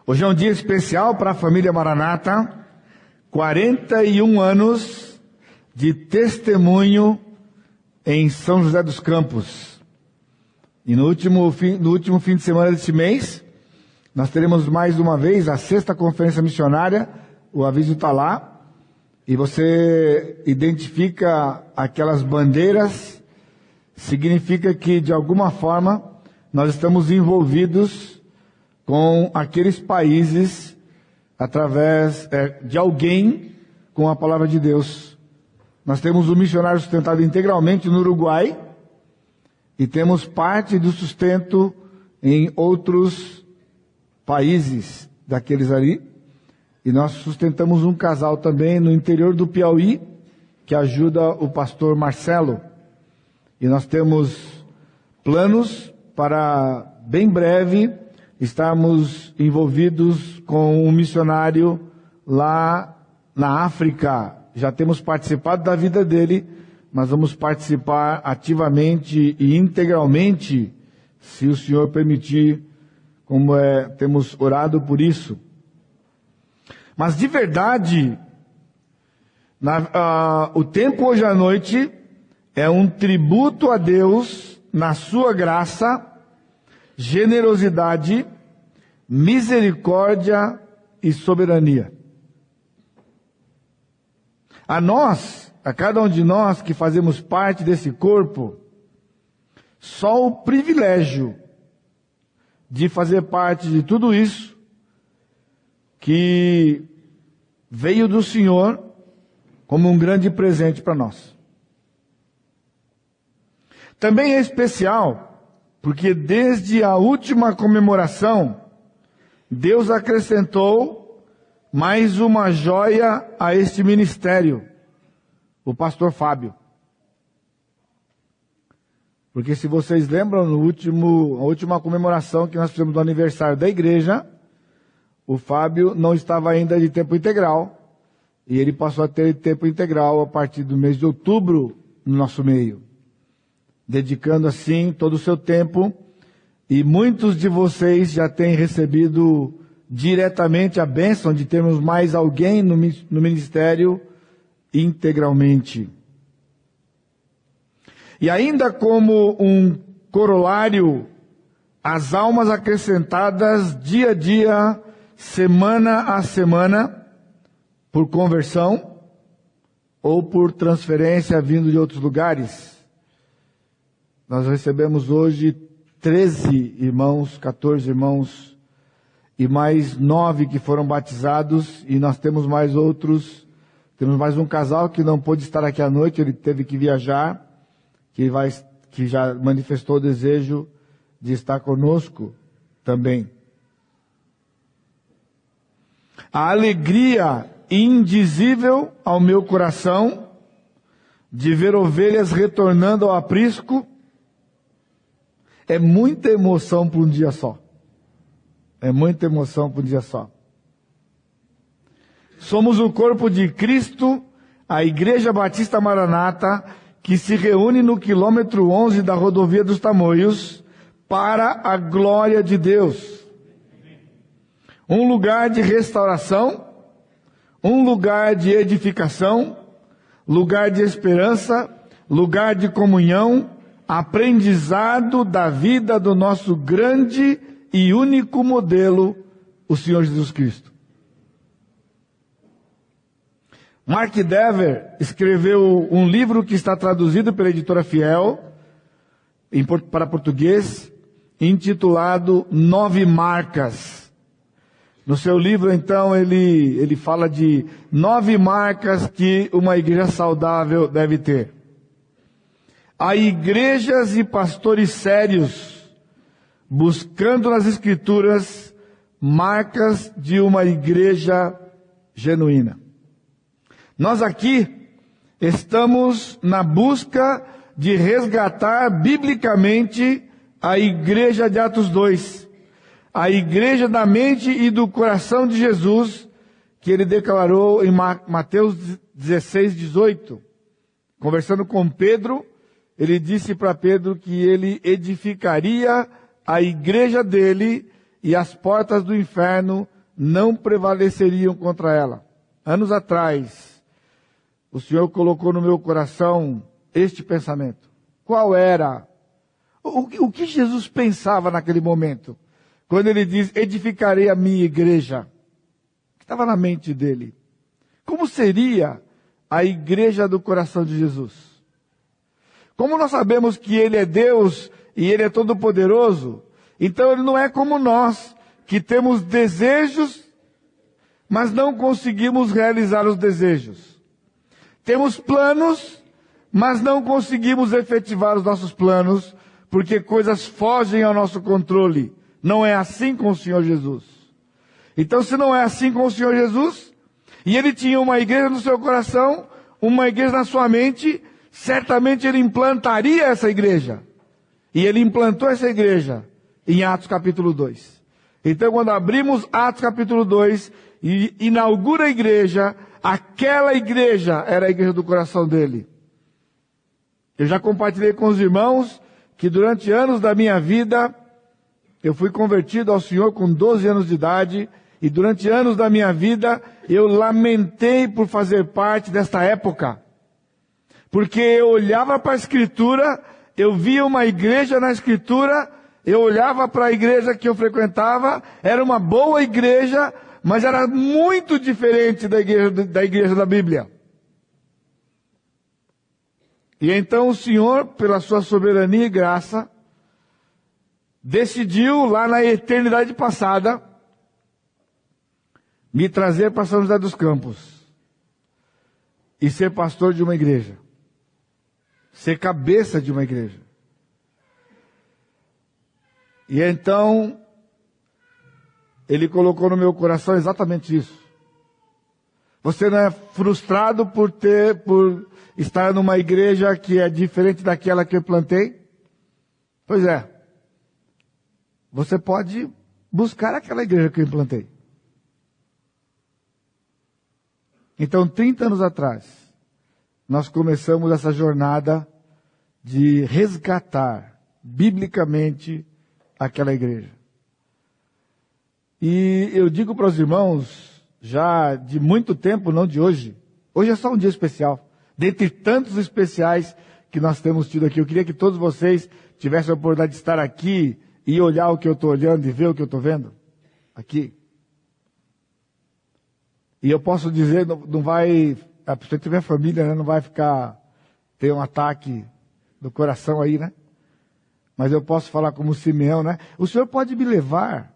Hoje é um dia especial para a família Maranata, 41 anos de testemunho em São José dos Campos. E no último fim de semana deste mês, nós teremos mais uma vez a 6ª Conferência Missionária, o aviso está lá, e você identifica aquelas bandeiras, significa que de alguma forma nós estamos envolvidos com aqueles países através de alguém com a palavra de Deus. Nós temos um missionário sustentado integralmente no Uruguai e temos parte do sustento em outros países daqueles ali. E nós sustentamos um casal também no interior do Piauí, que ajuda o pastor Marcelo. E nós temos planos para, bem breve, estarmos envolvidos com um missionário lá na África. Já temos participado da vida dele, mas vamos participar ativamente e integralmente, se o Senhor permitir, como temos orado por isso. Mas de verdade, o tempo hoje à noite é um tributo a Deus na sua graça, generosidade, misericórdia e soberania. A cada um de nós que fazemos parte desse corpo, só o privilégio de fazer parte de tudo isso que veio do Senhor como um grande presente para nós. Também é especial porque desde a última comemoração, Deus acrescentou mais uma joia a este ministério, o pastor Fábio. Porque se vocês lembram, a última comemoração que nós fizemos do aniversário da igreja, o Fábio não estava ainda de tempo integral, e ele passou a ter tempo integral a partir do mês de outubro no nosso meio, dedicando assim todo o seu tempo, e muitos de vocês já têm recebido diretamente a bênção de termos mais alguém no ministério integralmente. E ainda como um corolário, as almas acrescentadas dia a dia, semana a semana, por conversão ou por transferência vindo de outros lugares. Nós recebemos hoje 13 irmãos, 14 irmãos e mais 9 que foram batizados, e nós temos mais outros. Temos mais um casal que não pôde estar aqui à noite, ele teve que viajar, que já manifestou o desejo de estar conosco também. A alegria indizível ao meu coração de ver ovelhas retornando ao aprisco é muita emoção para um dia só. É muita emoção para um dia só. Somos o corpo de Cristo, a Igreja Batista Maranata, que se reúne no quilômetro 11 da rodovia dos Tamoios para a glória de Deus. Um lugar de restauração, um lugar de edificação, lugar de esperança, lugar de comunhão, aprendizado da vida do nosso grande e único modelo, o Senhor Jesus Cristo. Mark Dever escreveu um livro que está traduzido pela editora Fiel para português, intitulado 9 Marcas. No seu livro, então, ele fala de 9 marcas que uma igreja saudável deve ter. Há igrejas e pastores sérios buscando nas Escrituras marcas de uma igreja genuína. Nós aqui estamos na busca de resgatar biblicamente a igreja de Atos 2, a igreja da mente e do coração de Jesus, que ele declarou em Mateus 16, 18. Conversando com Pedro, ele disse para Pedro que ele edificaria a igreja dele e as portas do inferno não prevaleceriam contra ela. Anos atrás, o Senhor colocou no meu coração este pensamento. Qual era? O que Jesus pensava naquele momento? Quando ele diz, edificarei a minha igreja. O que estava na mente dele? Como seria a igreja do coração de Jesus? Como nós sabemos que Ele é Deus e Ele é todo-poderoso, então Ele não é como nós, que temos desejos, mas não conseguimos realizar os desejos. Temos planos, mas não conseguimos efetivar os nossos planos, porque coisas fogem ao nosso controle. Não é assim com o Senhor Jesus. Então, se não é assim com o Senhor Jesus, e Ele tinha uma igreja no seu coração, uma igreja na sua mente, certamente Ele implantaria essa igreja. E Ele implantou essa igreja em Atos capítulo 2. Então, quando abrimos Atos capítulo 2 e inaugura a igreja, aquela igreja era a igreja do coração dele. Eu já compartilhei com os irmãos que durante anos da minha vida, eu fui convertido ao Senhor com 12 anos de idade, e durante anos da minha vida, eu lamentei por fazer parte desta época. Porque eu olhava para a Escritura, eu via uma igreja na Escritura, eu olhava para a igreja que eu frequentava, era uma boa igreja, mas era muito diferente da igreja da Bíblia. E então o Senhor, pela sua soberania e graça, decidiu lá na eternidade passada, me trazer para São José dos Campos e ser pastor de uma igreja, ser cabeça de uma igreja. E então, Ele colocou no meu coração exatamente isso. Você não é frustrado por estar numa igreja que é diferente daquela que eu plantei? Pois é. Você pode buscar aquela igreja que eu implantei. Então, 30 anos atrás, nós começamos essa jornada de resgatar, biblicamente, aquela igreja. E eu digo para os irmãos, já de muito tempo, não de hoje. Hoje é só um dia especial. Dentre tantos especiais que nós temos tido aqui, eu queria que todos vocês tivessem a oportunidade de estar aqui e olhar o que eu estou olhando e ver o que eu estou vendo aqui. E eu posso dizer, não vai, a pessoa que tiver família, né, não vai ter um ataque do coração aí, né? Mas eu posso falar como Simeão, né? O Senhor pode me levar,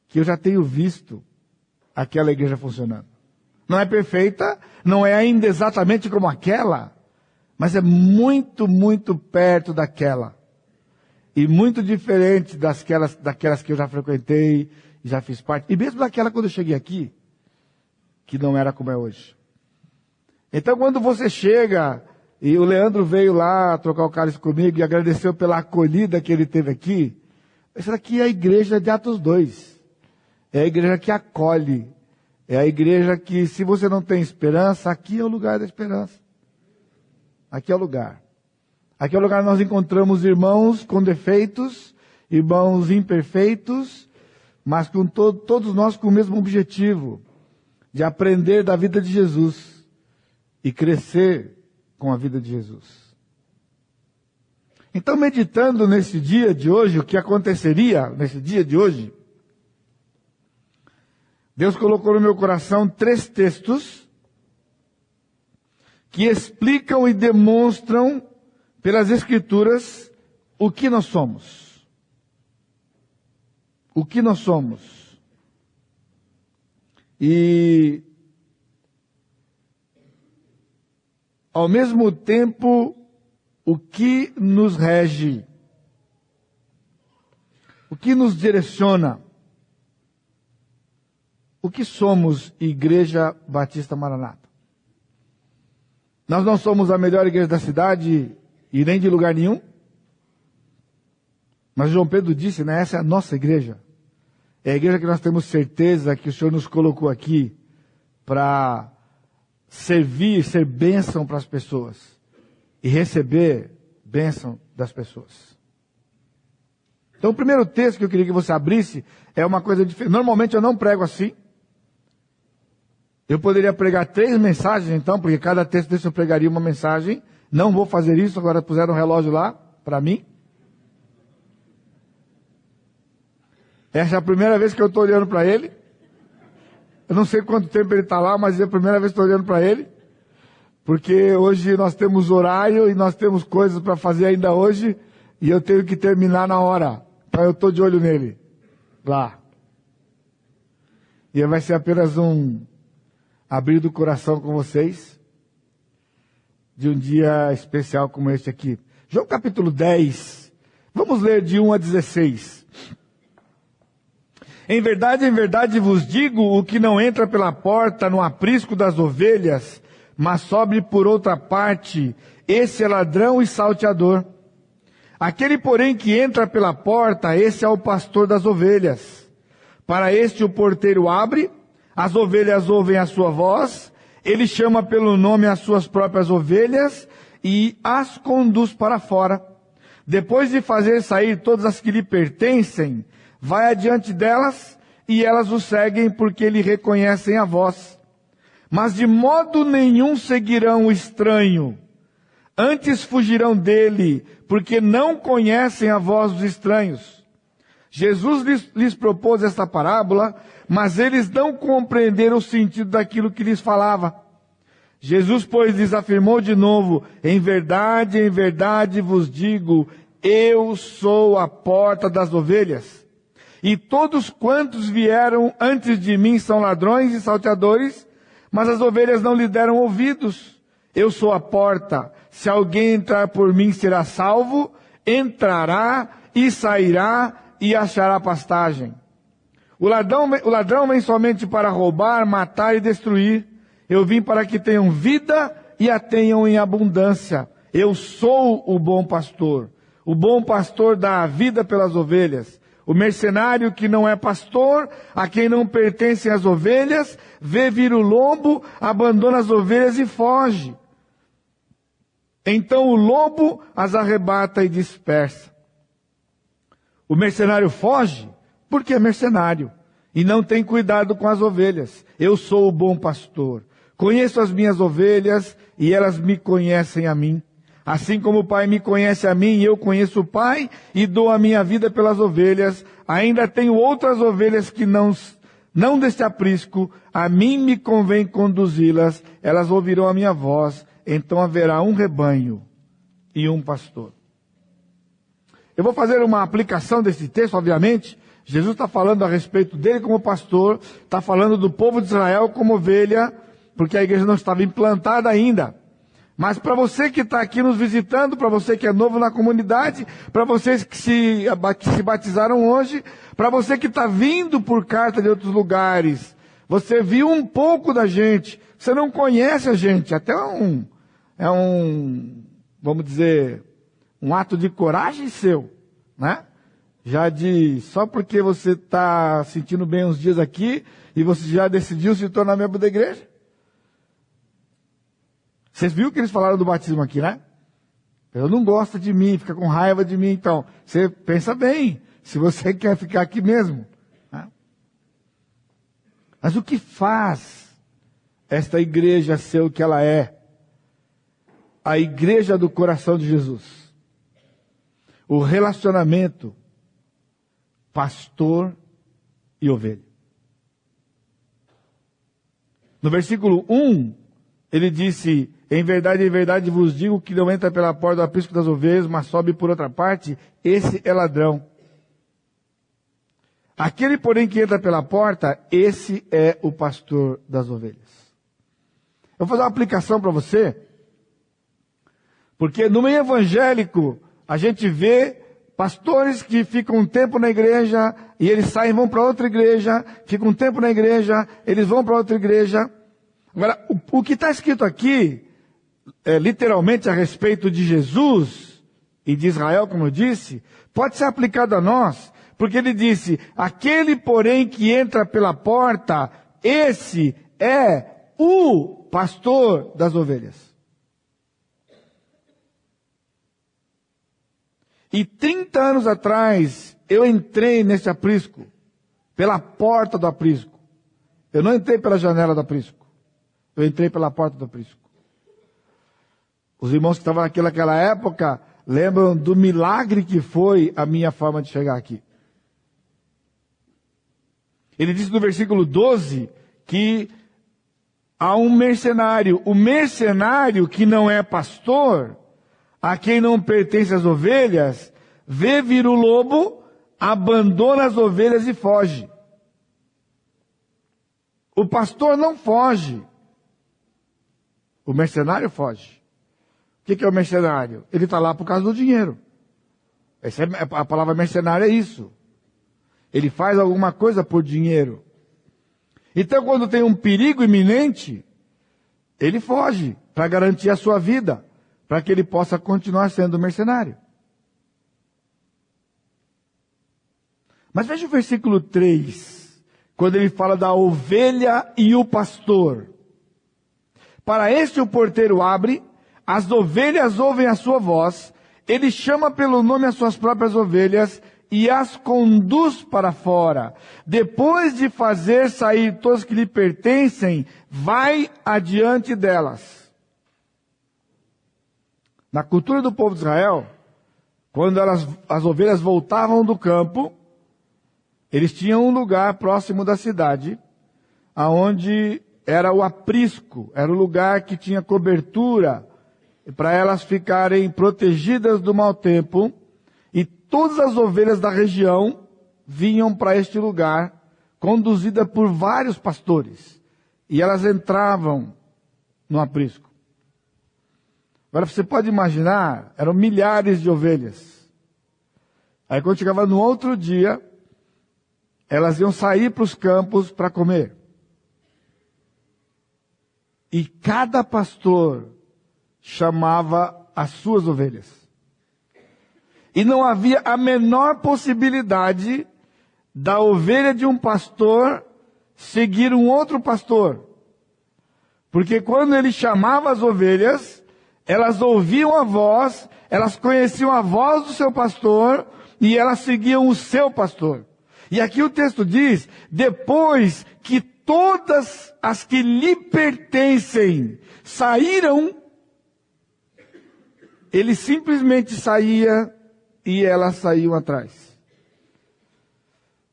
que eu já tenho visto aquela igreja funcionando. Não é perfeita, não é ainda exatamente como aquela, mas é muito, muito perto daquela. E muito diferente daquelas que eu já frequentei, já fiz parte. E mesmo daquela quando eu cheguei aqui, que não era como é hoje. Então quando você chega, e o Leandro veio lá trocar o cálice comigo e agradeceu pela acolhida que ele teve aqui, essa aqui é a igreja de Atos 2. É a igreja que acolhe. É a igreja que, se você não tem esperança, aqui é o lugar da esperança. Aqui é o lugar. Aqui é o lugar onde nós encontramos irmãos com defeitos, irmãos imperfeitos, mas com todos nós com o mesmo objetivo, de aprender da vida de Jesus e crescer com a vida de Jesus. Então, meditando nesse dia de hoje, o que aconteceria nesse dia de hoje, Deus colocou no meu coração 3 textos que explicam e demonstram pelas Escrituras o que nós somos. O que nós somos. E, ao mesmo tempo, o que nos rege, o que nos direciona, o que somos Igreja Batista Maranata. Nós não somos a melhor igreja da cidade e nem de lugar nenhum, mas João Pedro disse, né, essa é a nossa igreja. É a igreja que nós temos certeza que o Senhor nos colocou aqui para servir, ser bênção para as pessoas e receber bênção das pessoas. Então o primeiro texto que eu queria que você abrisse é uma coisa diferente. Normalmente eu não prego assim. Eu poderia pregar 3 mensagens então, porque cada texto desse eu pregaria uma mensagem. Não vou fazer isso, agora puseram um relógio lá, para mim. Essa é a primeira vez que eu estou olhando para ele. Eu não sei quanto tempo ele está lá, mas é a primeira vez que estou olhando para ele. Porque hoje nós temos horário e nós temos coisas para fazer ainda hoje. E eu tenho que terminar na hora. Então eu estou de olho nele. Lá. E vai ser apenas um abrir do coração com vocês. De um dia especial como este aqui. João capítulo 10. Vamos ler de 1 a 16. Em verdade vos digo, o que não entra pela porta no aprisco das ovelhas, mas sobe por outra parte, esse é ladrão e salteador. Aquele, porém, que entra pela porta, esse é o pastor das ovelhas. Para este o porteiro abre, as ovelhas ouvem a sua voz, ele chama pelo nome as suas próprias ovelhas e as conduz para fora. Depois de fazer sair todas as que lhe pertencem, vai adiante delas e elas o seguem porque lhe reconhecem a voz. Mas de modo nenhum seguirão o estranho. Antes fugirão dele, porque não conhecem a voz dos estranhos. Jesus lhes propôs esta parábola, mas eles não compreenderam o sentido daquilo que lhes falava. Jesus, pois, lhes afirmou de novo, em verdade vos digo, eu sou a porta das ovelhas. E todos quantos vieram antes de mim são ladrões e salteadores, mas as ovelhas não lhe deram ouvidos. Eu sou a porta. Se alguém entrar por mim será salvo, entrará e sairá e achará pastagem. O ladrão vem somente para roubar, matar e destruir. Eu vim para que tenham vida e a tenham em abundância. Eu sou o bom pastor. O bom pastor dá a vida pelas ovelhas. O mercenário que não é pastor, a quem não pertencem as ovelhas, vê vir o lobo, abandona as ovelhas e foge. Então o lobo as arrebata e dispersa. O mercenário foge porque é mercenário e não tem cuidado com as ovelhas. Eu sou o bom pastor. Conheço as minhas ovelhas e elas me conhecem a mim. Assim como o Pai me conhece a mim, eu conheço o Pai e dou a minha vida pelas ovelhas. Ainda tenho outras ovelhas que não deste aprisco. A mim me convém conduzi-las. Elas ouvirão a minha voz. Então haverá um rebanho e um pastor. Eu vou fazer uma aplicação desse texto, obviamente. Jesus está falando a respeito dele como pastor. Está falando do povo de Israel como ovelha, porque a igreja não estava implantada ainda. Mas para você que está aqui nos visitando, para você que é novo na comunidade, para vocês que se batizaram hoje, para você que está vindo por carta de outros lugares, você viu um pouco da gente, você não conhece a gente, até vamos dizer, um ato de coragem seu, né? Só porque você está sentindo bem uns dias aqui, e você já decidiu se tornar membro da igreja. Vocês viram que eles falaram do batismo aqui, né? Eu não gosto de mim, fica com raiva de mim. Então, você pensa bem, se você quer ficar aqui mesmo. Né? Mas o que faz esta igreja ser o que ela é? A igreja do coração de Jesus. O relacionamento pastor e ovelha. No versículo 1, ele disse, em verdade vos digo que não entra pela porta do aprisco das ovelhas, mas sobe por outra parte, esse é ladrão. Aquele, porém, que entra pela porta, esse é o pastor das ovelhas. Eu vou fazer uma aplicação para você, porque no meio evangélico, a gente vê pastores que ficam um tempo na igreja, e eles saem e vão para outra igreja, ficam um tempo na igreja, eles vão para outra igreja. Agora, o que está escrito aqui, literalmente a respeito de Jesus e de Israel, como eu disse, pode ser aplicado a nós, porque ele disse, aquele porém que entra pela porta, esse é o pastor das ovelhas. E 30 anos atrás, eu entrei nesse aprisco pela porta do aprisco. Eu não entrei pela janela do aprisco. Eu entrei pela porta do aprisco. Os irmãos que estavam aqui naquela época lembram do milagre que foi a minha forma de chegar aqui. Ele disse no versículo 12 que há um mercenário. O mercenário que não é pastor, a quem não pertence as ovelhas, vê vir o lobo, abandona as ovelhas e foge. O pastor não foge. O mercenário foge. O que é o mercenário? Ele está lá por causa do dinheiro. A palavra mercenário é isso. Ele faz alguma coisa por dinheiro. Então, quando tem um perigo iminente, ele foge para garantir a sua vida, para que ele possa continuar sendo mercenário. Mas veja o versículo 3, quando ele fala da ovelha e o pastor. Para este o porteiro abre, as ovelhas ouvem a sua voz, ele chama pelo nome as suas próprias ovelhas e as conduz para fora. Depois de fazer sair todos que lhe pertencem, vai adiante delas. Na cultura do povo de Israel, quando as ovelhas voltavam do campo, eles tinham um lugar próximo da cidade, aonde era o aprisco, era o lugar que tinha cobertura, para elas ficarem protegidas do mau tempo, e todas as ovelhas da região vinham para este lugar, conduzidas por vários pastores, e elas entravam no aprisco. Agora você pode imaginar, eram milhares de ovelhas. Aí quando chegava no outro dia, elas iam sair para os campos para comer. E cada pastor chamava as suas ovelhas. E não havia a menor possibilidade da ovelha de um pastor seguir um outro pastor. Porque quando ele chamava as ovelhas, elas ouviam a voz, elas conheciam a voz do seu pastor e elas seguiam o seu pastor. E aqui o texto diz, depois que todas as que lhe pertencem saíram, ele simplesmente saía e elas saíam atrás.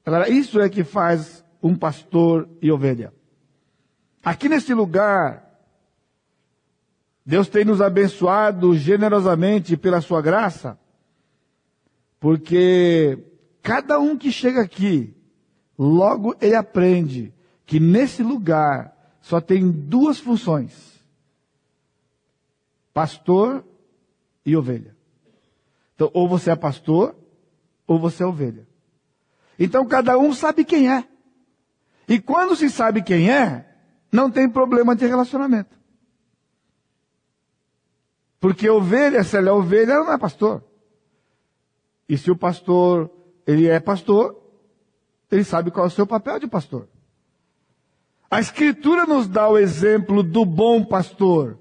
Agora, isso é que faz um pastor e ovelha. Aqui nesse lugar, Deus tem nos abençoado generosamente pela sua graça, porque cada um que chega aqui, logo ele aprende que nesse lugar só tem duas funções: pastor e ovelha. Então, ou você é pastor, ou você é ovelha. Então, cada um sabe quem é. E quando se sabe quem é, não tem problema de relacionamento. Porque ovelha, se ela é ovelha, ela não é pastor. E se o pastor, ele é pastor, ele sabe qual é o seu papel de pastor. A Escritura nos dá o exemplo do bom pastor.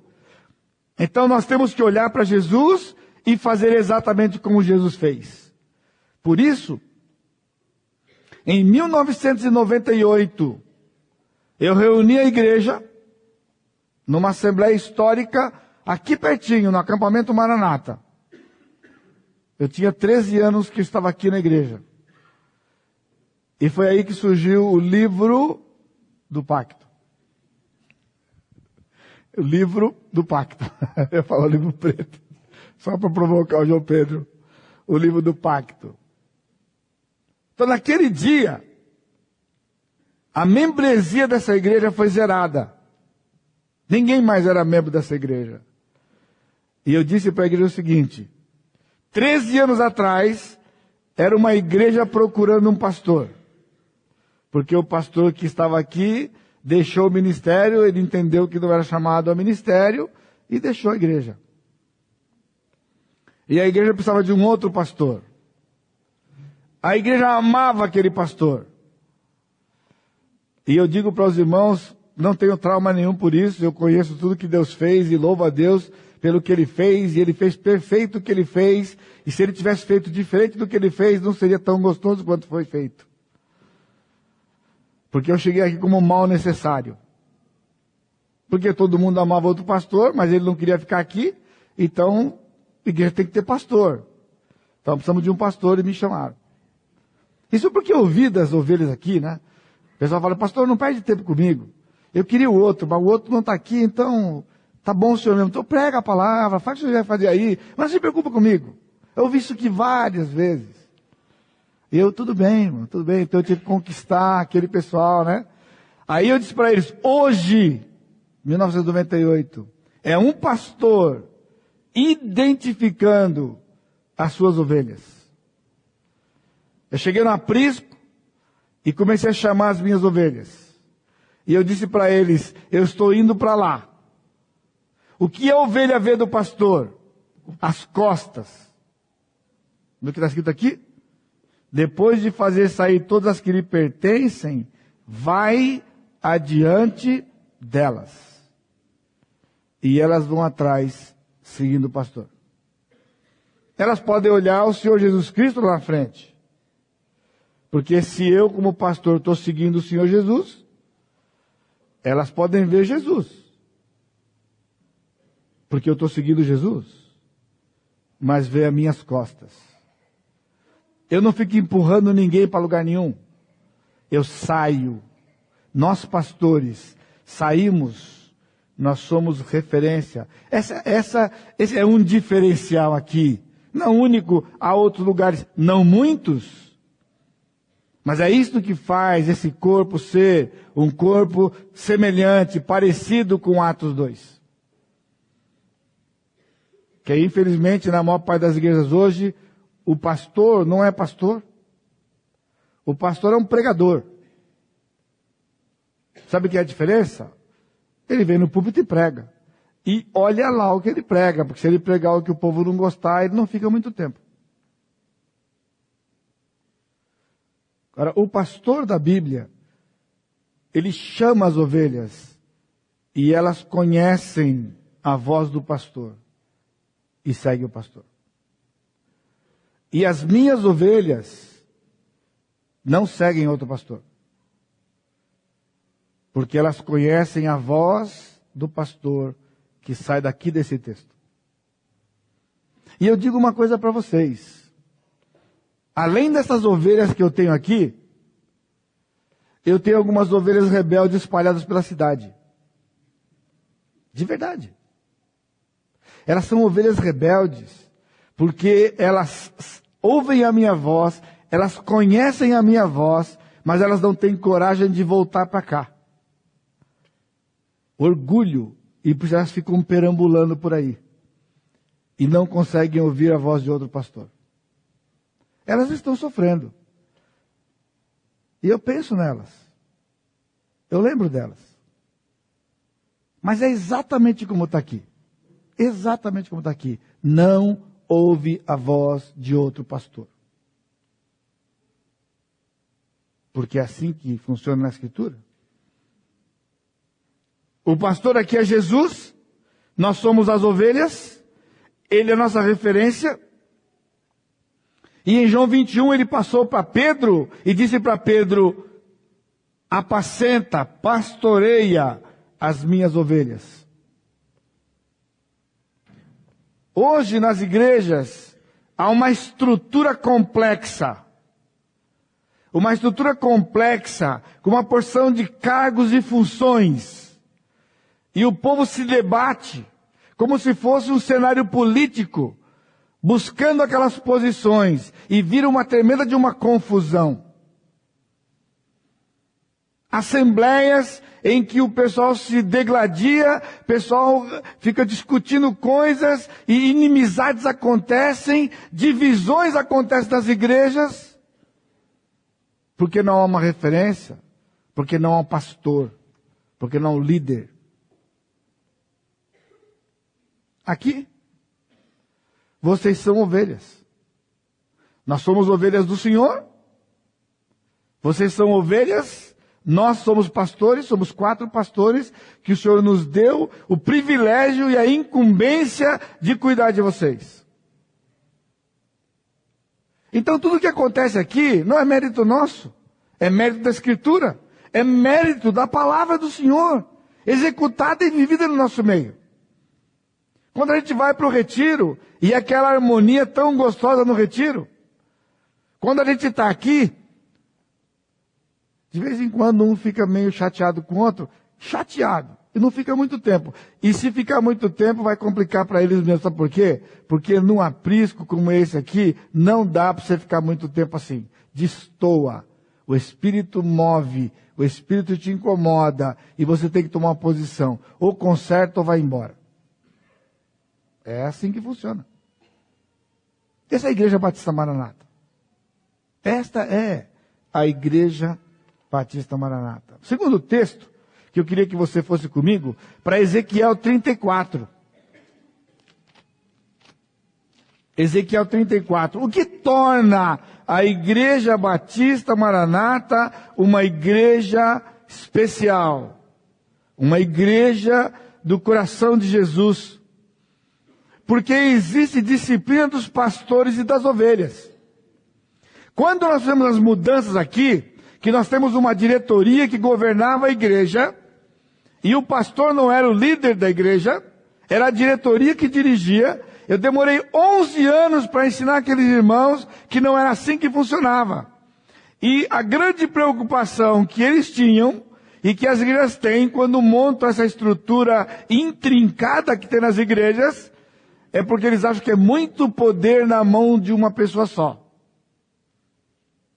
Então nós temos que olhar para Jesus e fazer exatamente como Jesus fez. Por isso, em 1998, eu reuni a igreja numa assembleia histórica aqui pertinho, no acampamento Maranata. Eu tinha 13 anos que estava aqui na igreja. E foi aí que surgiu o livro do pacto. O livro do pacto. Eu falo livro preto. Só para provocar o João Pedro. O livro do pacto. Então naquele dia, a membresia dessa igreja foi zerada. Ninguém mais era membro dessa igreja. E eu disse para a igreja o seguinte: 13 anos atrás, era uma igreja procurando um pastor. Porque o pastor que estava aqui deixou o ministério, ele entendeu que não era chamado ao ministério e deixou a igreja. E a igreja precisava de um outro pastor. A igreja amava aquele pastor. E eu digo para os irmãos, não tenho trauma nenhum por isso, eu conheço tudo que Deus fez e louvo a Deus pelo que Ele fez, e Ele fez perfeito o que Ele fez, e se Ele tivesse feito diferente do que Ele fez, não seria tão gostoso quanto foi feito. Porque eu cheguei aqui como um mal necessário. Porque todo mundo amava outro pastor, mas ele não queria ficar aqui, então a igreja tem que ter pastor. Então precisamos de um pastor e me chamaram. Isso porque eu ouvi das ovelhas aqui, né? O pessoal fala, pastor, não perde tempo comigo. Eu queria o outro, mas o outro não está aqui, então tá bom o senhor mesmo. Então prega a palavra, faz o que o senhor vai fazer aí, mas não se preocupa comigo. Eu ouvi isso aqui várias vezes. E eu, tudo bem, irmão, tudo bem. Então eu tive que conquistar aquele pessoal, né? Aí eu disse para eles, hoje, 1998, é um pastor identificando as suas ovelhas. Eu cheguei no aprisco e comecei a chamar as minhas ovelhas. E eu disse para eles, eu estou indo para lá. O que a ovelha vê do pastor? As costas. Viu o que está escrito aqui? Depois de fazer sair todas as que lhe pertencem, vai adiante delas. E elas vão atrás, seguindo o pastor. Elas podem olhar o Senhor Jesus Cristo lá na frente. Porque se eu, como pastor, estou seguindo o Senhor Jesus, elas podem ver Jesus. Porque eu estou seguindo Jesus. Mas vê as minhas costas. Eu não fico empurrando ninguém para lugar nenhum. Eu saio. Nós pastores saímos. Nós somos referência. Esse é um diferencial aqui. Não único, há outros lugares, não muitos. Mas é isso que faz esse corpo ser um corpo semelhante, parecido com Atos 2. Que infelizmente na maior parte das igrejas hoje, o pastor não é pastor. O pastor é um pregador. Sabe o que é a diferença? Ele vem no púlpito e prega. E olha lá o que ele prega, porque se ele pregar o que o povo não gostar, ele não fica muito tempo. Agora, o pastor da Bíblia, ele chama as ovelhas e elas conhecem a voz do pastor e seguem o pastor. E as minhas ovelhas não seguem outro pastor. Porque elas conhecem a voz do pastor que sai daqui desse texto. E eu digo uma coisa para vocês. Além dessas ovelhas que eu tenho aqui, eu tenho algumas ovelhas rebeldes espalhadas pela cidade. De verdade. Elas são ovelhas rebeldes, porque elas ouvem a minha voz, elas conhecem a minha voz, mas elas não têm coragem de voltar para cá. Orgulho, e elas ficam perambulando por aí. E não conseguem ouvir a voz de outro pastor. Elas estão sofrendo. E eu penso nelas. Eu lembro delas. Mas é exatamente como está aqui. Exatamente como está aqui. Não ouve a voz de outro pastor. Porque é assim que funciona na Escritura. O pastor aqui é Jesus. Nós somos as ovelhas. Ele é a nossa referência. E em João 21 ele passou para Pedro e disse para Pedro, apacenta, pastoreia as minhas ovelhas. Hoje nas igrejas há uma estrutura complexa. Uma estrutura complexa com uma porção de cargos e funções. E o povo se debate como se fosse um cenário político, buscando aquelas posições, e vira uma tremenda de uma confusão. Assembleias em que o pessoal se degladia, o pessoal fica discutindo coisas, e inimizades acontecem, divisões acontecem nas igrejas, porque não há uma referência, porque não há um pastor, porque não há um líder. Aqui, vocês são ovelhas. Nós somos ovelhas do Senhor. Vocês são ovelhas Nós somos pastores, somos 4 pastores, que o Senhor nos deu o privilégio e a incumbência de cuidar de vocês. Então tudo o que acontece aqui não é mérito nosso, é mérito da Escritura, é mérito da palavra do Senhor, executada e vivida no nosso meio. Quando a gente vai para o retiro, e aquela harmonia tão gostosa no retiro, quando a gente está aqui, de vez em quando um fica meio chateado com o outro, chateado, e não fica muito tempo. E se ficar muito tempo, vai complicar para eles mesmo. Sabe por quê? Porque num aprisco como esse aqui, não dá para você ficar muito tempo assim. Destoa. O Espírito move, o Espírito te incomoda, e você tem que tomar uma posição. Ou conserta ou vai embora. É assim que funciona. Essa é a Igreja Batista Maranata. Esta é a Igreja Batista Maranata. O segundo texto que eu queria que você fosse comigo, para Ezequiel 34. Ezequiel 34. O que torna a Igreja Batista Maranata uma igreja especial? Uma igreja do coração de Jesus. Porque existe disciplina dos pastores e das ovelhas. Quando nós fizemos as mudanças aqui, que nós temos uma diretoria que governava a igreja, e o pastor não era o líder da igreja, era a diretoria que dirigia. Eu demorei 11 anos para ensinar aqueles irmãos que não era assim que funcionava. E a grande preocupação que eles tinham, e que as igrejas têm quando montam essa estrutura intrincada que tem nas igrejas, é porque eles acham que é muito poder na mão de uma pessoa só.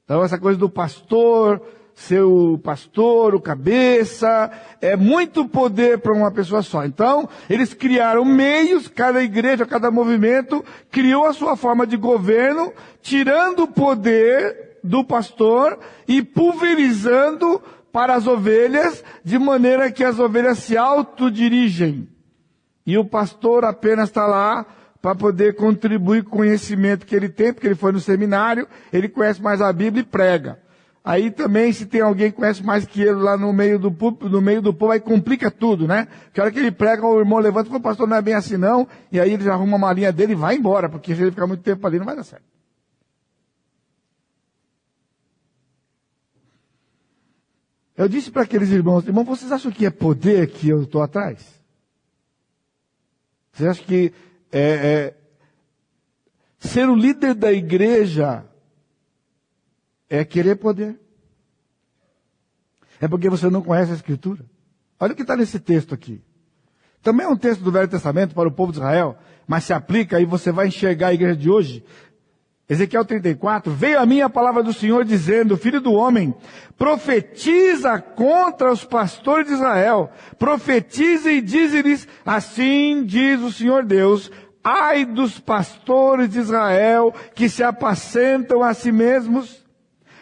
Então essa coisa do pastor, seu pastor, o cabeça, é muito poder para uma pessoa só. Então, eles criaram meios, cada igreja, cada movimento, criou a sua forma de governo, tirando o poder do pastor e pulverizando para as ovelhas, de maneira que as ovelhas se autodirigem. E o pastor apenas está lá para poder contribuir com o conhecimento que ele tem, porque ele foi no seminário, ele conhece mais a Bíblia e prega. Aí também, se tem alguém que conhece mais que ele lá no meio do povo, aí complica tudo, né? Porque a hora que ele prega, o irmão levanta e fala, pastor, não é bem assim não, e aí ele já arruma uma malinha dele e vai embora, porque se ele ficar muito tempo ali, não vai dar certo. Eu disse para aqueles irmãos, vocês acham que é poder que eu estou atrás? Vocês acham que ser o líder da igreja é querer poder? É porque você não conhece a Escritura? Olha o que está nesse texto aqui. Também é um texto do Velho Testamento para o povo de Israel, mas se aplica e você vai enxergar a igreja de hoje. Ezequiel 34, veio a mim a palavra do Senhor dizendo, filho do homem, profetiza contra os pastores de Israel, profetiza e dize-lhes, assim diz o Senhor Deus, ai dos pastores de Israel que se apacentam a si mesmos,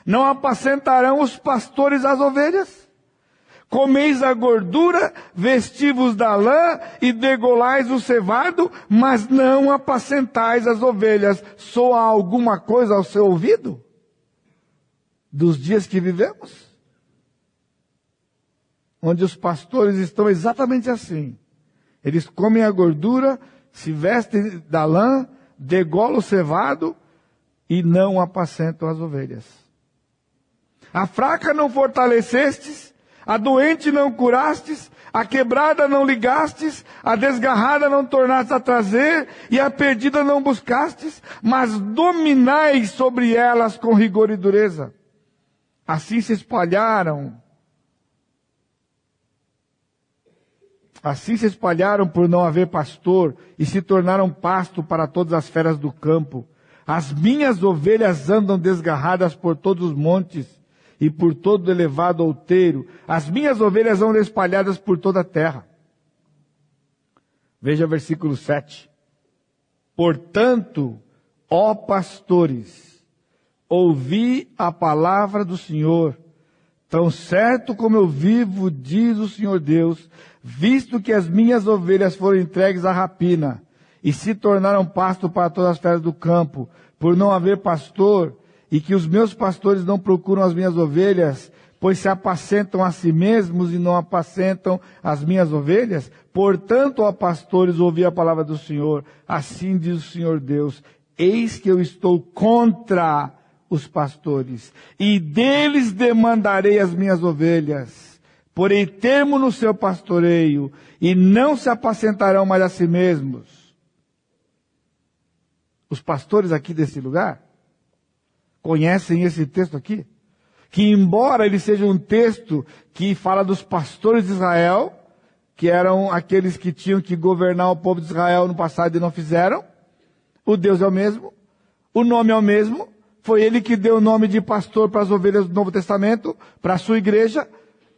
não apacentarão os pastores as ovelhas? Comeis a gordura, vestivos da lã e degolais o cevado, mas não apacentais as ovelhas. Soa alguma coisa ao seu ouvido? Dos dias que vivemos? Onde os pastores estão exatamente assim. Eles comem a gordura, se vestem da lã, degolam o cevado e não apacentam as ovelhas. A fraca não fortalecestes, a doente não curastes, a quebrada não ligastes, a desgarrada não tornastes a trazer, e a perdida não buscastes, mas dominais sobre elas com rigor e dureza. Assim se espalharam por não haver pastor, e se tornaram pasto para todas as feras do campo. As minhas ovelhas andam desgarradas por todos os montes, e por todo elevado outeiro. As minhas ovelhas andam espalhadas por toda a terra. Veja versículo 7. Portanto, ó pastores, ouvi a palavra do Senhor. Tão certo como eu vivo, diz o Senhor Deus, visto que as minhas ovelhas foram entregues à rapina, e se tornaram pasto para todas as feras do campo, por não haver pastor, e que os meus pastores não procuram as minhas ovelhas, pois se apacentam a si mesmos e não apacentam as minhas ovelhas. Portanto, ó pastores, ouvi a palavra do Senhor. Assim diz o Senhor Deus: eis que eu estou contra os pastores, e deles demandarei as minhas ovelhas. Porei termo no seu pastoreio, e não se apacentarão mais a si mesmos. Os pastores aqui desse lugar conhecem esse texto aqui? Que embora ele seja um texto que fala dos pastores de Israel, que eram aqueles que tinham que governar o povo de Israel no passado e não fizeram, o Deus é o mesmo, o nome é o mesmo, foi ele que deu o nome de pastor para as ovelhas do Novo Testamento, para a sua igreja.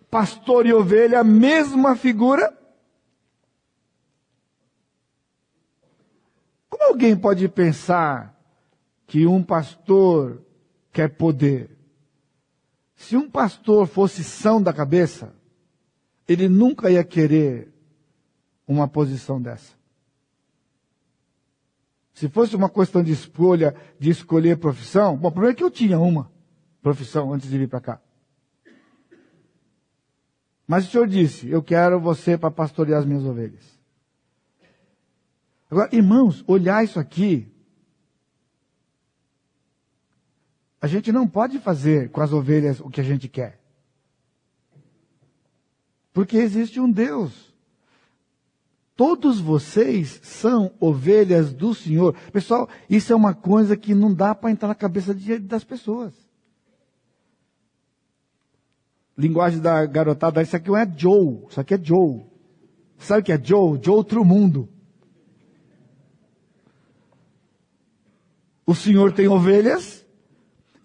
Pastor e ovelha, mesma figura. Como alguém pode pensar que um pastor quer poder? Se um pastor fosse são da cabeça, ele nunca ia querer uma posição dessa. Se fosse uma questão de escolha, de escolher profissão, bom, o problema é que eu tinha uma profissão antes de vir para cá. Mas o Senhor disse: eu quero você para pastorear as minhas ovelhas. Agora, irmãos, olhar isso aqui, a gente não pode fazer com as ovelhas o que a gente quer. Porque existe um Deus. Todos vocês são ovelhas do Senhor. Pessoal, isso é uma coisa que não dá para entrar na cabeça das pessoas. Linguagem da garotada, isso aqui não é Joe, isso aqui é Joe. Sabe o que é Joe? Joe True Mundo. O Senhor tem ovelhas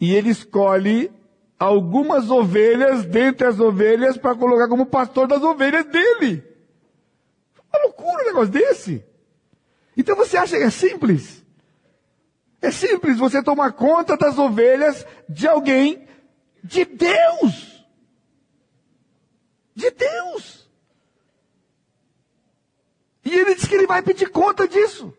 e ele escolhe algumas ovelhas dentre as ovelhas para colocar como pastor das ovelhas dele. Uma loucura um negócio desse. Então você acha que é simples? É simples você tomar conta das ovelhas de alguém, de Deus. De Deus. E ele diz que ele vai pedir conta disso.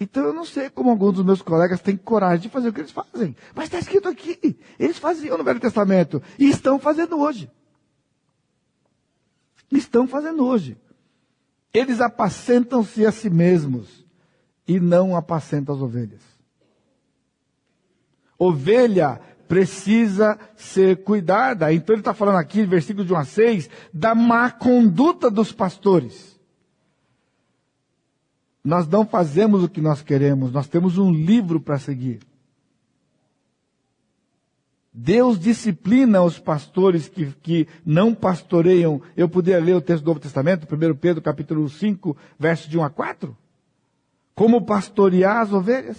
Então eu não sei como alguns dos meus colegas têm coragem de fazer o que eles fazem. Mas está escrito aqui. Eles faziam no Velho Testamento. E estão fazendo hoje. Estão fazendo hoje. Eles apacentam-se a si mesmos. E não apacentam as ovelhas. Ovelha precisa ser cuidada. Então ele está falando aqui, versículos de 1 a 6, da má conduta dos pastores. Nós não fazemos o que nós queremos, nós temos um livro para seguir. Deus disciplina os pastores que não pastoreiam. Eu poderia ler o texto do Novo Testamento, 1 Pedro capítulo 5, versos de 1 a 4? Como pastorear as ovelhas?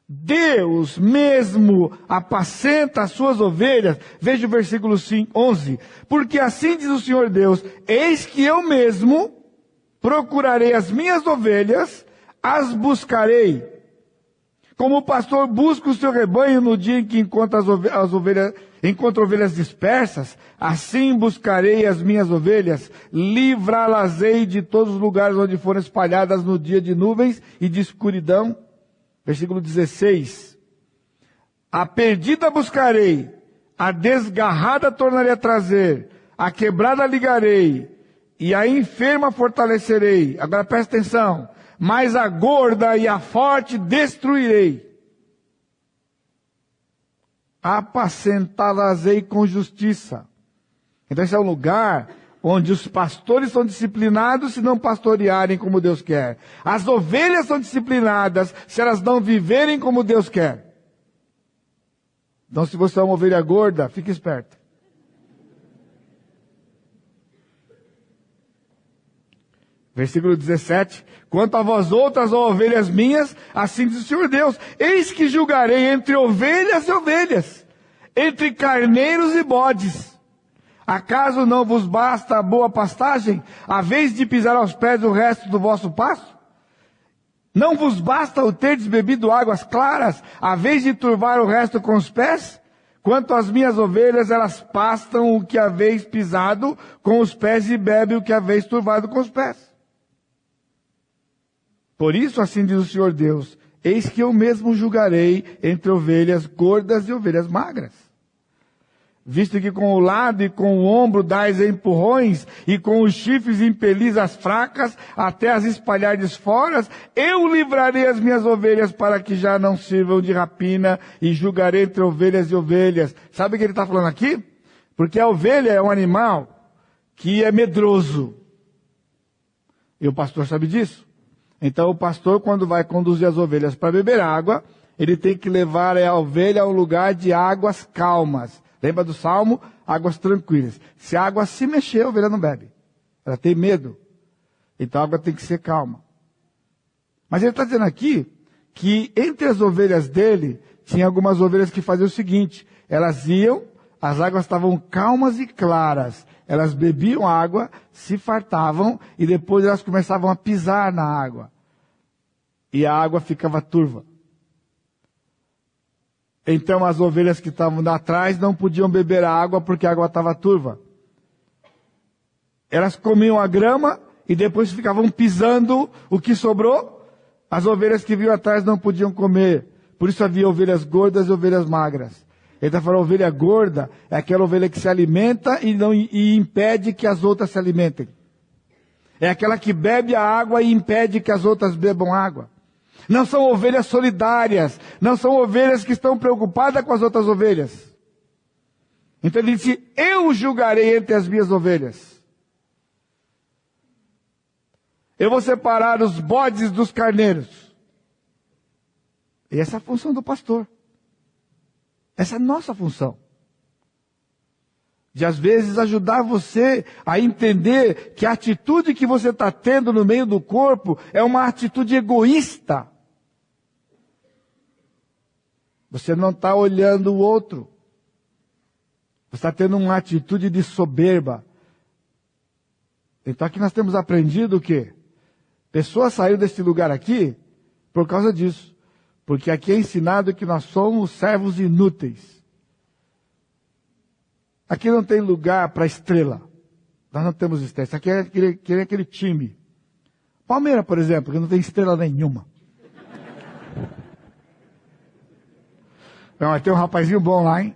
Deus mesmo apacenta as suas ovelhas. Veja o versículo 11. Porque assim diz o Senhor Deus: eis que eu mesmo procurarei as minhas ovelhas, as buscarei. Como o pastor busca o seu rebanho no dia em que encontra ovelhas dispersas, assim buscarei as minhas ovelhas, livrá-las-ei de todos os lugares onde forem espalhadas no dia de nuvens e de escuridão. Versículo 16. A perdida buscarei, a desgarrada tornarei a trazer, a quebrada ligarei, e a enferma fortalecerei. Agora presta atenção. Mas a gorda e a forte destruirei. Apacentá-las-ei com justiça. Então esse é um lugar onde os pastores são disciplinados se não pastorearem como Deus quer. As ovelhas são disciplinadas se elas não viverem como Deus quer. Então se você é uma ovelha gorda, fique esperto. Versículo 17. Quanto a vós outras, ó ovelhas minhas, assim diz o Senhor Deus: eis que julgarei entre ovelhas e ovelhas, entre carneiros e bodes. Acaso não vos basta a boa pastagem, a vez de pisar aos pés o resto do vosso pasto? Não vos basta o terdes bebido águas claras, a vez de turvar o resto com os pés? Quanto às minhas ovelhas, elas pastam o que haveis pisado com os pés e bebem o que haveis turvado com os pés. Por isso, assim diz o Senhor Deus: Eis que eu mesmo julgarei entre ovelhas gordas e ovelhas magras. Visto que com o lado e com o ombro dais empurrões, e com os chifres impelis as fracas, até as espalhardes fora, eu livrarei as minhas ovelhas para que já não sirvam de rapina, e julgarei entre ovelhas e ovelhas. Sabe o que ele está falando aqui? Porque a ovelha é um animal que é medroso. E o pastor sabe disso. Então o pastor, quando vai conduzir as ovelhas para beber água, ele tem que levar a ovelha a um lugar de águas calmas. Lembra do Salmo? Águas tranquilas. Se a água se mexer, a ovelha não bebe. Ela tem medo. Então a água tem que ser calma. Mas ele está dizendo aqui que entre as ovelhas dele, tinha algumas ovelhas que faziam o seguinte: elas iam, as águas estavam calmas e claras. Elas bebiam água, se fartavam e depois elas começavam a pisar na água. E a água ficava turva. Então as ovelhas que estavam atrás não podiam beber a água porque a água estava turva. Elas comiam a grama e depois ficavam pisando o que sobrou. As ovelhas que vinham atrás não podiam comer. Por isso havia ovelhas gordas e ovelhas magras. Ele está falando, ovelha gorda é aquela ovelha que se alimenta e impede que as outras se alimentem. É aquela que bebe a água e impede que as outras bebam água. Não são ovelhas solidárias, não são ovelhas que estão preocupadas com as outras ovelhas. Então ele disse, eu julgarei entre as minhas ovelhas. Eu vou separar os bodes dos carneiros. E essa é a função do pastor. Essa é a nossa função. De às vezes ajudar você a entender que a atitude que você está tendo no meio do corpo é uma atitude egoísta. Você não está olhando o outro. Você está tendo uma atitude de soberba. Então aqui nós temos aprendido o quê? Pessoas saíram desse lugar aqui por causa disso. Porque aqui é ensinado que nós somos servos inúteis. Aqui não tem lugar para estrela. Nós não temos estrela. Aqui é aquele time. Palmeiras, por exemplo, que não tem estrela nenhuma. Não, tem um rapazinho bom lá, hein?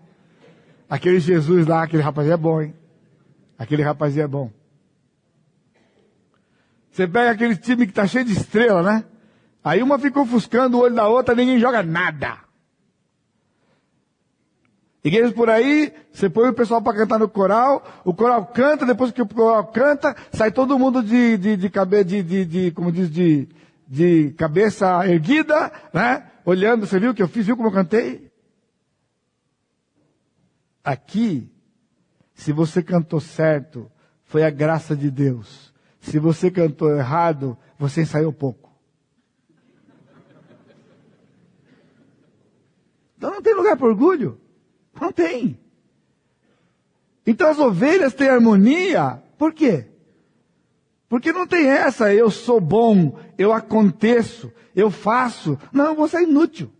Aquele Jesus lá, aquele rapazinho é bom, hein? Aquele rapazinho é bom. Você pega aquele time que está cheio de estrela, né? Aí uma fica ofuscando o olho da outra, ninguém joga nada. Igrejas por aí, você põe o pessoal para cantar no coral, o coral canta, depois que o coral canta, sai todo mundo de cabeça erguida, né? Olhando, você viu o que eu fiz, viu como eu cantei? Aqui, se você cantou certo, foi a graça de Deus. Se você cantou errado, você ensaiou pouco. Então não tem lugar para orgulho. Não tem. Então as ovelhas têm harmonia. Por quê? Porque não tem essa, eu sou bom, eu aconteço, eu faço. Não, você é inútil.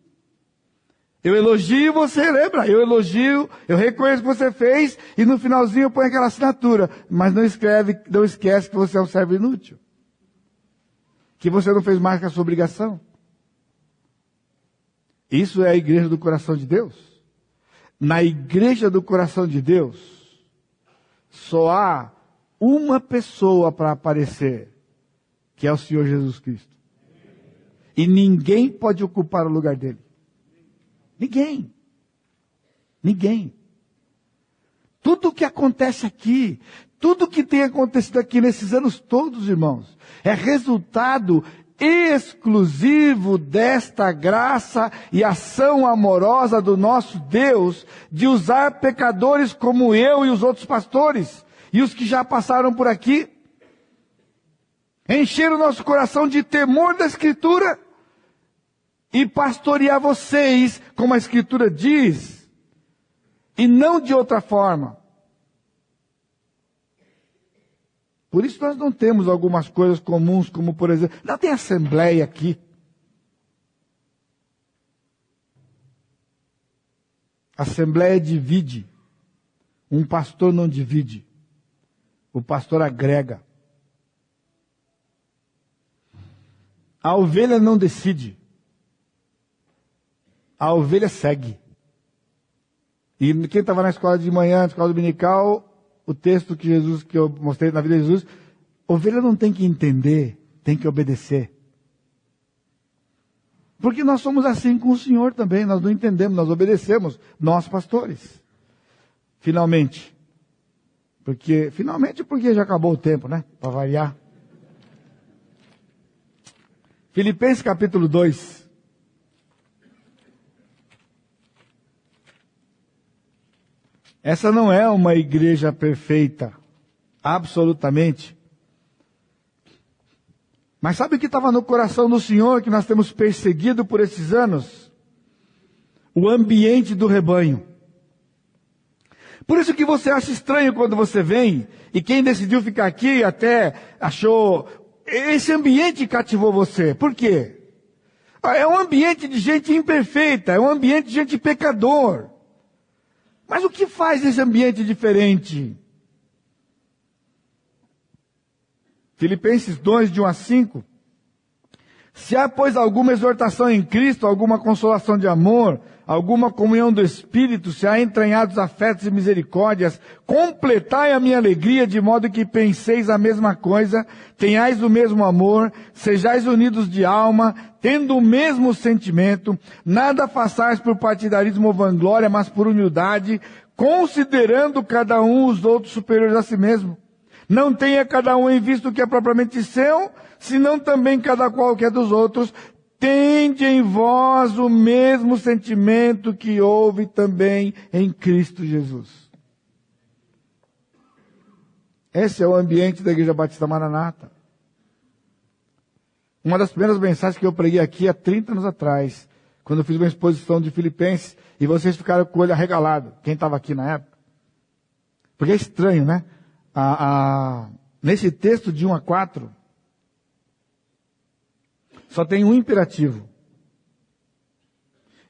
Eu elogio, você lembra. Eu elogio, eu reconheço o que você fez e no finalzinho eu ponho aquela assinatura. Mas não esquece que você é um servo inútil. Que você não fez mais que a sua obrigação. Isso é a igreja do coração de Deus. Na igreja do coração de Deus, só há uma pessoa para aparecer, que é o Senhor Jesus Cristo. E ninguém pode ocupar o lugar dele. Ninguém. Ninguém. Tudo o que acontece aqui, tudo o que tem acontecido aqui nesses anos todos, irmãos, é resultado exclusivo desta graça e ação amorosa do nosso Deus de usar pecadores como eu e os outros pastores e os que já passaram por aqui, encher o nosso coração de temor da Escritura e pastorear vocês como a Escritura diz e não de outra forma. Por isso nós não temos algumas coisas comuns, como por exemplo, não tem assembleia aqui. Assembleia divide. Um pastor não divide. O pastor agrega. A ovelha não decide. a ovelha segue. E quem estava na escola de manhã, na escola dominical, o texto que eu mostrei na vida de Jesus, ovelha não tem que entender, tem que obedecer. Porque nós somos assim com o Senhor também, nós não entendemos, nós obedecemos, nós pastores. Finalmente porque já acabou o tempo, né? Para variar. Filipenses capítulo 2. Essa não é uma igreja perfeita, absolutamente. Mas sabe o que estava no coração do Senhor, que nós temos perseguido por esses anos? O ambiente do rebanho. Por isso que você acha estranho quando você vem, e quem decidiu ficar aqui até achou, esse ambiente cativou você. Por quê? É um ambiente de gente imperfeita, é um ambiente de gente pecador. Mas o que faz esse ambiente diferente? Filipenses 2, de 1 a 5. Se há, pois, alguma exortação em Cristo, alguma consolação de amor, alguma comunhão do Espírito, se há entranhados afetos e misericórdias, completai a minha alegria, de modo que penseis a mesma coisa, tenhais o mesmo amor, sejais unidos de alma, tendo o mesmo sentimento, nada façais por partidarismo ou vanglória, mas por humildade, considerando cada um os outros superiores a si mesmo. Não tenha cada um em vista o que é propriamente seu, senão também cada qual o que é dos outros. Tende em vós o mesmo sentimento que houve também em Cristo Jesus. Esse é o ambiente da Igreja Batista Maranata. Uma das primeiras mensagens que eu preguei aqui há 30 anos atrás, quando eu fiz uma exposição de Filipenses, e vocês ficaram com o olho arregalado, quem estava aqui na época. Porque é estranho, né? Nesse texto de 1 a 4, só tem um imperativo.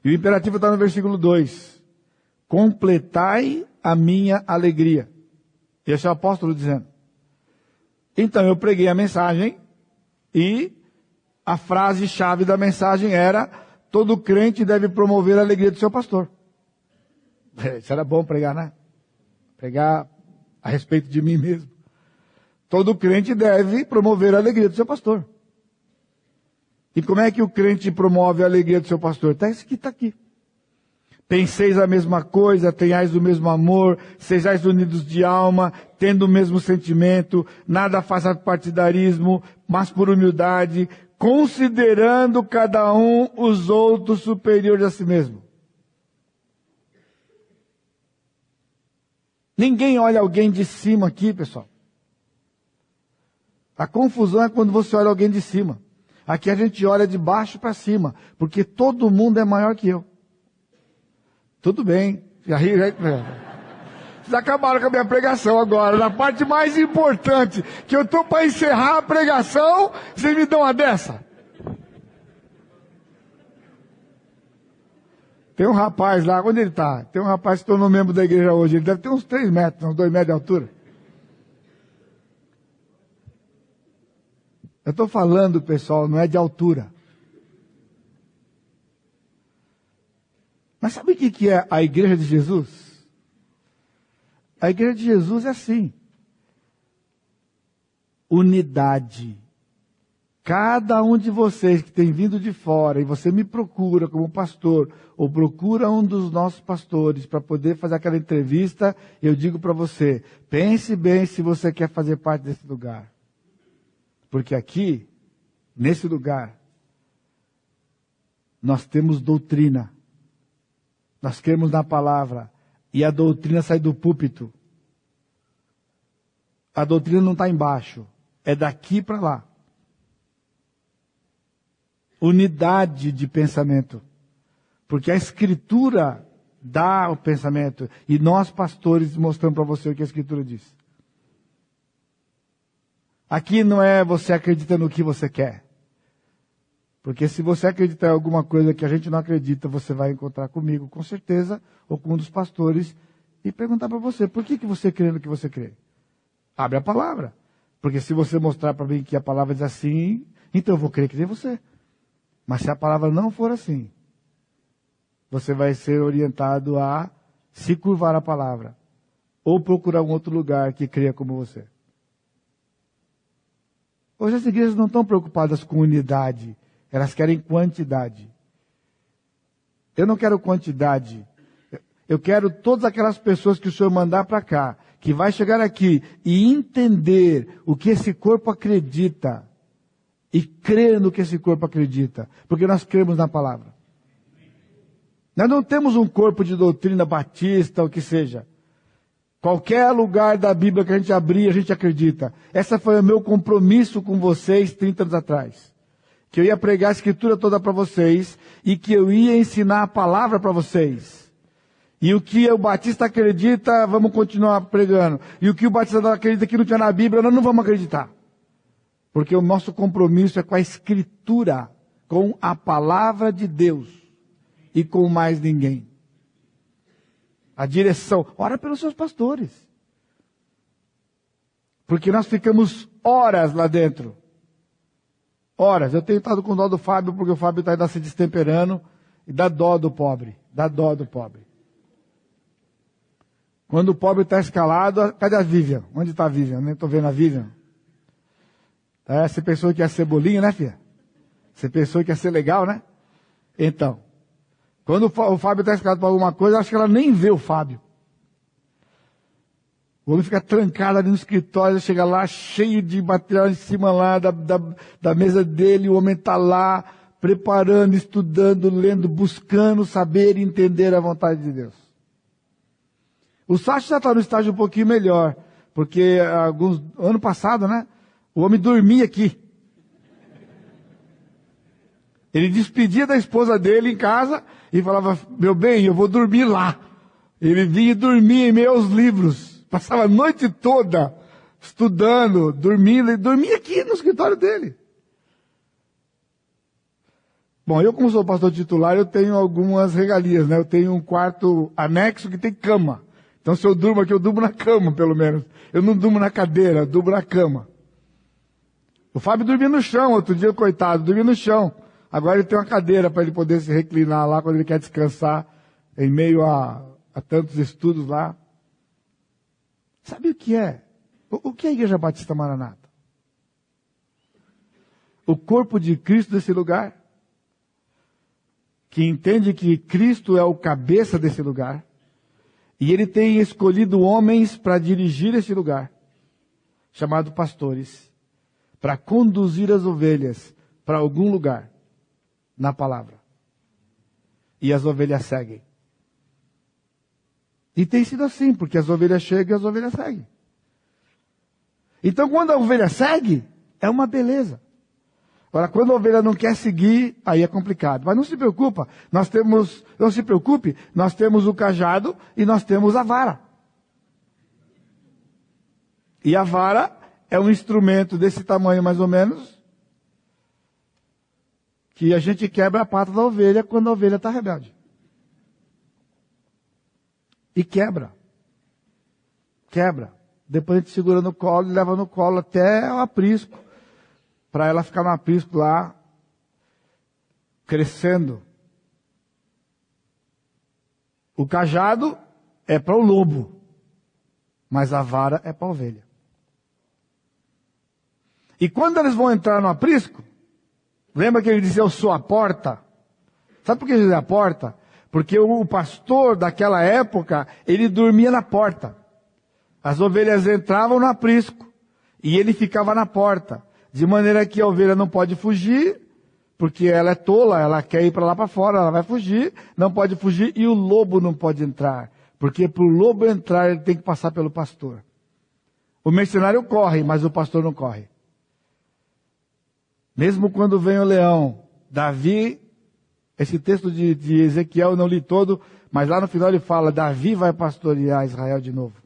E o imperativo está no versículo 2. Completai a minha alegria. Esse é o apóstolo dizendo. Então eu preguei a mensagem e a frase-chave da mensagem era: todo crente deve promover a alegria do seu pastor. Isso era bom pregar, né? Pregar a respeito de mim mesmo. Todo crente deve promover a alegria do seu pastor. E como é que o crente promove a alegria do seu pastor? Está escrito aqui. Penseis a mesma coisa, tenhais o mesmo amor, sejais unidos de alma, tendo o mesmo sentimento, nada faça partidarismo, mas por humildade, considerando cada um os outros superiores a si mesmo. Ninguém olha alguém de cima aqui, pessoal. A confusão é quando você olha alguém de cima. Aqui a gente olha de baixo para cima, porque todo mundo é maior que eu. Tudo bem. Vocês acabaram com a minha pregação agora. Na parte mais importante, que eu estou para encerrar a pregação, vocês me dão uma dessa? Tem um rapaz lá, onde ele está? Tem um rapaz que se tornou membro da igreja hoje. Ele deve ter uns 3 metros, uns 2 metros de altura. Eu estou falando, pessoal, não é de altura. Mas sabe o que é a igreja de Jesus? A igreja de Jesus é assim. Unidade. Cada um de vocês que tem vindo de fora, e você me procura como pastor, ou procura um dos nossos pastores para poder fazer aquela entrevista, eu digo para você, pense bem se você quer fazer parte desse lugar. Porque aqui, nesse lugar, nós temos doutrina. Nós cremos na palavra. E a doutrina sai do púlpito. A doutrina não está embaixo. É daqui para lá. Unidade de pensamento. Porque a Escritura dá o pensamento. E nós, pastores, mostramos para você o que a Escritura diz. Aqui não é você acredita no que você quer. Porque se você acreditar em alguma coisa que a gente não acredita, você vai encontrar comigo, com certeza, ou com um dos pastores, e perguntar para você, por que você crê no que você crê? Abre a palavra. Porque se você mostrar para mim que a palavra diz assim, então eu vou crer que nem você. Mas se a palavra não for assim, você vai ser orientado a se curvar à palavra, ou procurar um outro lugar que creia como você. Hoje as igrejas não estão preocupadas com unidade, elas querem quantidade. Eu não quero quantidade, eu quero todas aquelas pessoas que o Senhor mandar para cá, que vai chegar aqui e entender o que esse corpo acredita, e crer no que esse corpo acredita, porque nós cremos na palavra. Nós não temos um corpo de doutrina batista, ou o que seja. Qualquer lugar da Bíblia que a gente abrir, a gente acredita. Esse foi o meu compromisso com vocês 30 anos atrás. Que eu ia pregar a Escritura toda para vocês, e que eu ia ensinar a palavra para vocês. E o que o batista acredita, vamos continuar pregando. E o que o batista não acredita que não tinha na Bíblia, nós não vamos acreditar. Porque o nosso compromisso é com a Escritura, com a palavra de Deus. E com mais ninguém. A direção. Ora pelos seus pastores. Porque nós ficamos horas lá dentro. Horas. Eu tenho estado com dó do Fábio, porque o Fábio está ainda se destemperando. E dá dó do pobre. Dá dó do pobre. Quando o pobre está escalado, cadê a Vivian? Onde está a Vivian? Nem estou vendo a Vivian. Você pensou que ia ser bolinho, né, filha? Você pensou que ia ser legal, né? Então, quando o Fábio está escalado para alguma coisa, acho que ela nem vê o Fábio. O homem fica trancado ali no escritório, chega lá cheio de material em cima lá da mesa dele, o homem está lá preparando, estudando, lendo, buscando saber e entender a vontade de Deus. O Sacho já está no estágio um pouquinho melhor, porque ano passado, né, o homem dormia aqui. Ele despedia da esposa dele em casa e falava, meu bem, eu vou dormir lá. Ele vinha e dormia em meus livros. Passava a noite toda estudando, dormindo, e dormia aqui no escritório dele. Bom, eu como sou pastor titular, eu tenho algumas regalias, né? Eu tenho um quarto anexo que tem cama. Então se eu durmo aqui, eu durmo na cama, pelo menos. Eu não durmo na cadeira, eu durmo na cama. O Fábio dormia no chão, outro dia, coitado, dormia no chão. Agora ele tem uma cadeira para ele poder se reclinar lá quando ele quer descansar, em meio a tantos estudos lá. Sabe o que é? O que é a Igreja Batista Maranata? O corpo de Cristo desse lugar, que entende que Cristo é o cabeça desse lugar, e ele tem escolhido homens para dirigir esse lugar, chamado pastores, para conduzir as ovelhas para algum lugar, na palavra. E as ovelhas seguem. E tem sido assim, porque as ovelhas chegam e as ovelhas seguem. Então quando a ovelha segue, é uma beleza. Agora, quando a ovelha não quer seguir, aí é complicado. Mas não se preocupe, nós temos o cajado e nós temos a vara. E a vara é um instrumento desse tamanho mais ou menos, que a gente quebra a pata da ovelha quando a ovelha está rebelde. E quebra. Quebra. Depois a gente segura no colo e leva no colo até o aprisco, para ela ficar no aprisco lá, crescendo. O cajado é para o lobo, mas a vara é para a ovelha. E quando eles vão entrar no aprisco, lembra que ele disse, eu sou a porta? Sabe por que ele diz a porta? Porque o pastor daquela época, ele dormia na porta. As ovelhas entravam no aprisco e ele ficava na porta. De maneira que a ovelha não pode fugir, porque ela é tola, ela quer ir para lá para fora, ela vai fugir, não pode fugir, e o lobo não pode entrar. Porque para o lobo entrar, ele tem que passar pelo pastor. O mercenário corre, mas o pastor não corre. Mesmo quando vem o leão, Davi, esse texto de Ezequiel eu não li todo, mas lá no final ele fala, Davi vai pastorear Israel de novo.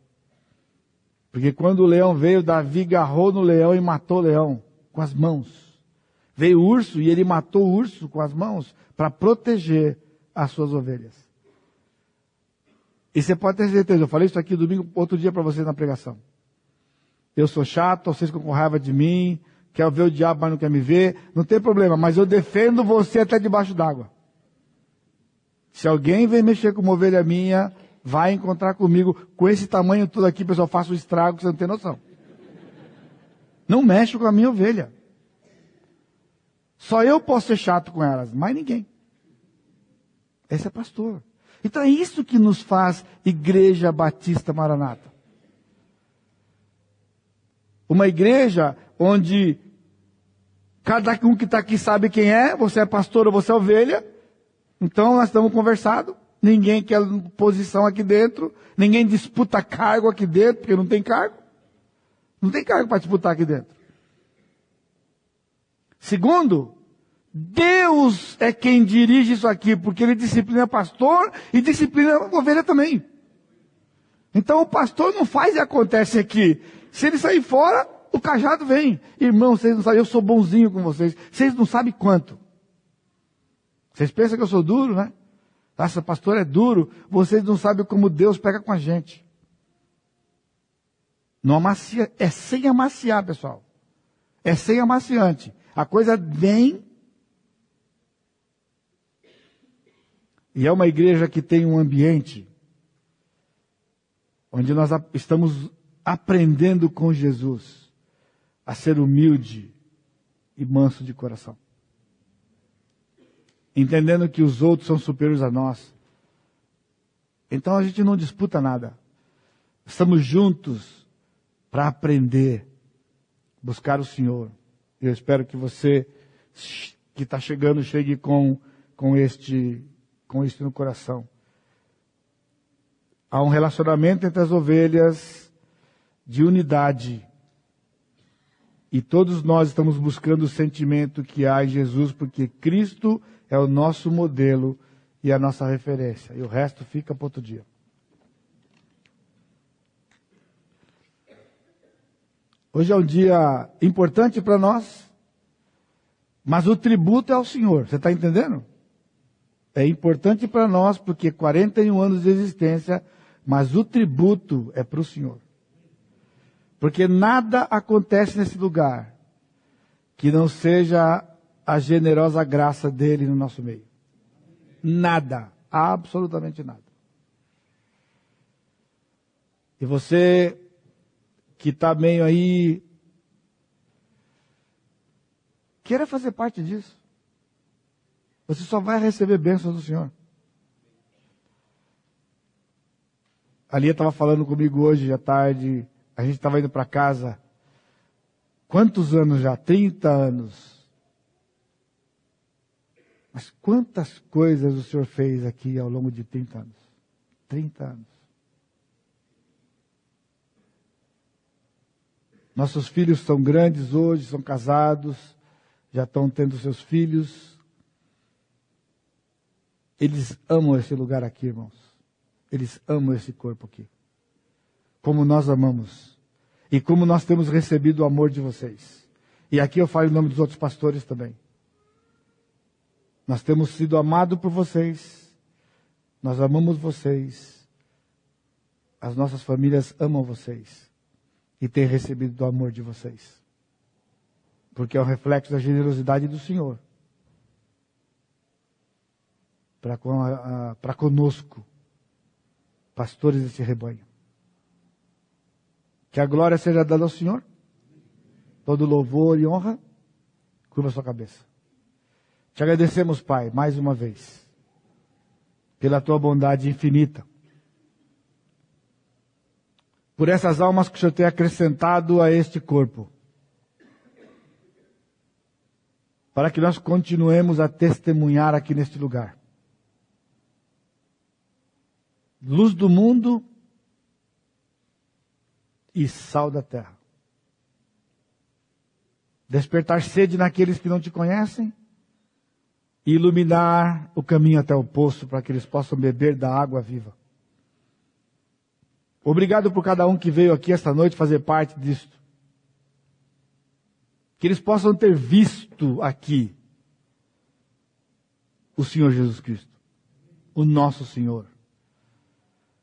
Porque quando o leão veio, Davi agarrou no leão e matou o leão com as mãos. Veio o urso e ele matou o urso com as mãos para proteger as suas ovelhas. E você pode ter certeza, eu falei isso aqui domingo, outro dia para vocês na pregação. Eu sou chato, vocês ficam com raiva de mim, quer ver o diabo, mas não quer me ver, não tem problema, mas eu defendo você até debaixo d'água. Se alguém vem mexer com uma ovelha minha, vai encontrar comigo. Com esse tamanho todo aqui, pessoal, eu faço um estrago que você não tem noção. Não mexe com a minha ovelha. Só eu posso ser chato com elas, mais ninguém. Esse é pastor. Então é isso que nos faz Igreja Batista Maranata. Uma igreja onde cada um que está aqui sabe quem é, você é pastor ou você é ovelha. Então nós estamos conversando, ninguém quer posição aqui dentro, ninguém disputa cargo aqui dentro, porque não tem cargo. Não tem cargo para disputar aqui dentro. Segundo, Deus é quem dirige isso aqui, porque Ele disciplina pastor e disciplina a ovelha também. Então o pastor não faz e acontece aqui. Se ele sair fora, o cajado vem. Irmão, vocês não sabem, eu sou bonzinho com vocês. Vocês não sabem quanto. Vocês pensam que eu sou duro, né? Nossa, pastor é duro. Vocês não sabem como Deus pega com a gente. Não amacia, é sem amaciar, pessoal. É sem amaciante. A coisa vem. E é uma igreja que tem um ambiente onde nós estamos aprendendo com Jesus a ser humilde e manso de coração. Entendendo que os outros são superiores a nós. Então a gente não disputa nada. Estamos juntos para aprender, buscar o Senhor. Eu espero que você que está chegando chegue com este no coração. Há um relacionamento entre as ovelhas de unidade. E todos nós estamos buscando o sentimento que há em Jesus, porque Cristo é o nosso modelo e a nossa referência. E o resto fica para outro dia. Hoje é um dia importante para nós, mas o tributo é ao Senhor. Você está entendendo? É importante para nós porque 41 anos de existência, mas o tributo é para o Senhor. Porque nada acontece nesse lugar que não seja a generosa graça dele no nosso meio. Nada, absolutamente nada. E você que está meio aí, queira fazer parte disso. Você só vai receber bênçãos do Senhor. A Lia estava falando comigo hoje à tarde, a gente estava indo para casa. Quantos anos já? 30 anos. Mas quantas coisas o Senhor fez aqui ao longo de 30 anos? 30 anos. Nossos filhos são grandes hoje, são casados, já estão tendo seus filhos. Eles amam esse lugar aqui, irmãos. Eles amam esse corpo aqui. Como nós amamos. E como nós temos recebido o amor de vocês. E aqui eu falo em nome dos outros pastores também. Nós temos sido amados por vocês. Nós amamos vocês. As nossas famílias amam vocês. E têm recebido do amor de vocês. Porque é o reflexo da generosidade do Senhor. Para conosco, pastores desse rebanho. Que a glória seja dada ao Senhor. Todo louvor e honra. Curva a sua cabeça. Te agradecemos, Pai, mais uma vez. Pela tua bondade infinita. Por essas almas que o Senhor tem acrescentado a este corpo. Para que nós continuemos a testemunhar aqui neste lugar. Luz do mundo e sal da terra. Despertar sede naqueles que não te conhecem e iluminar o caminho até o poço para que eles possam beber da água viva. Obrigado por cada um que veio aqui esta noite fazer parte disto. Que eles possam ter visto aqui o Senhor Jesus Cristo, o nosso Senhor,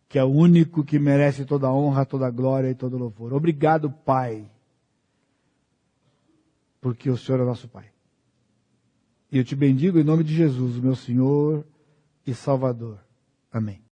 que é o único que merece toda a honra, toda a glória e todo o louvor. Obrigado, Pai, porque o Senhor é nosso Pai. E eu te bendigo em nome de Jesus, o meu Senhor e Salvador. Amém.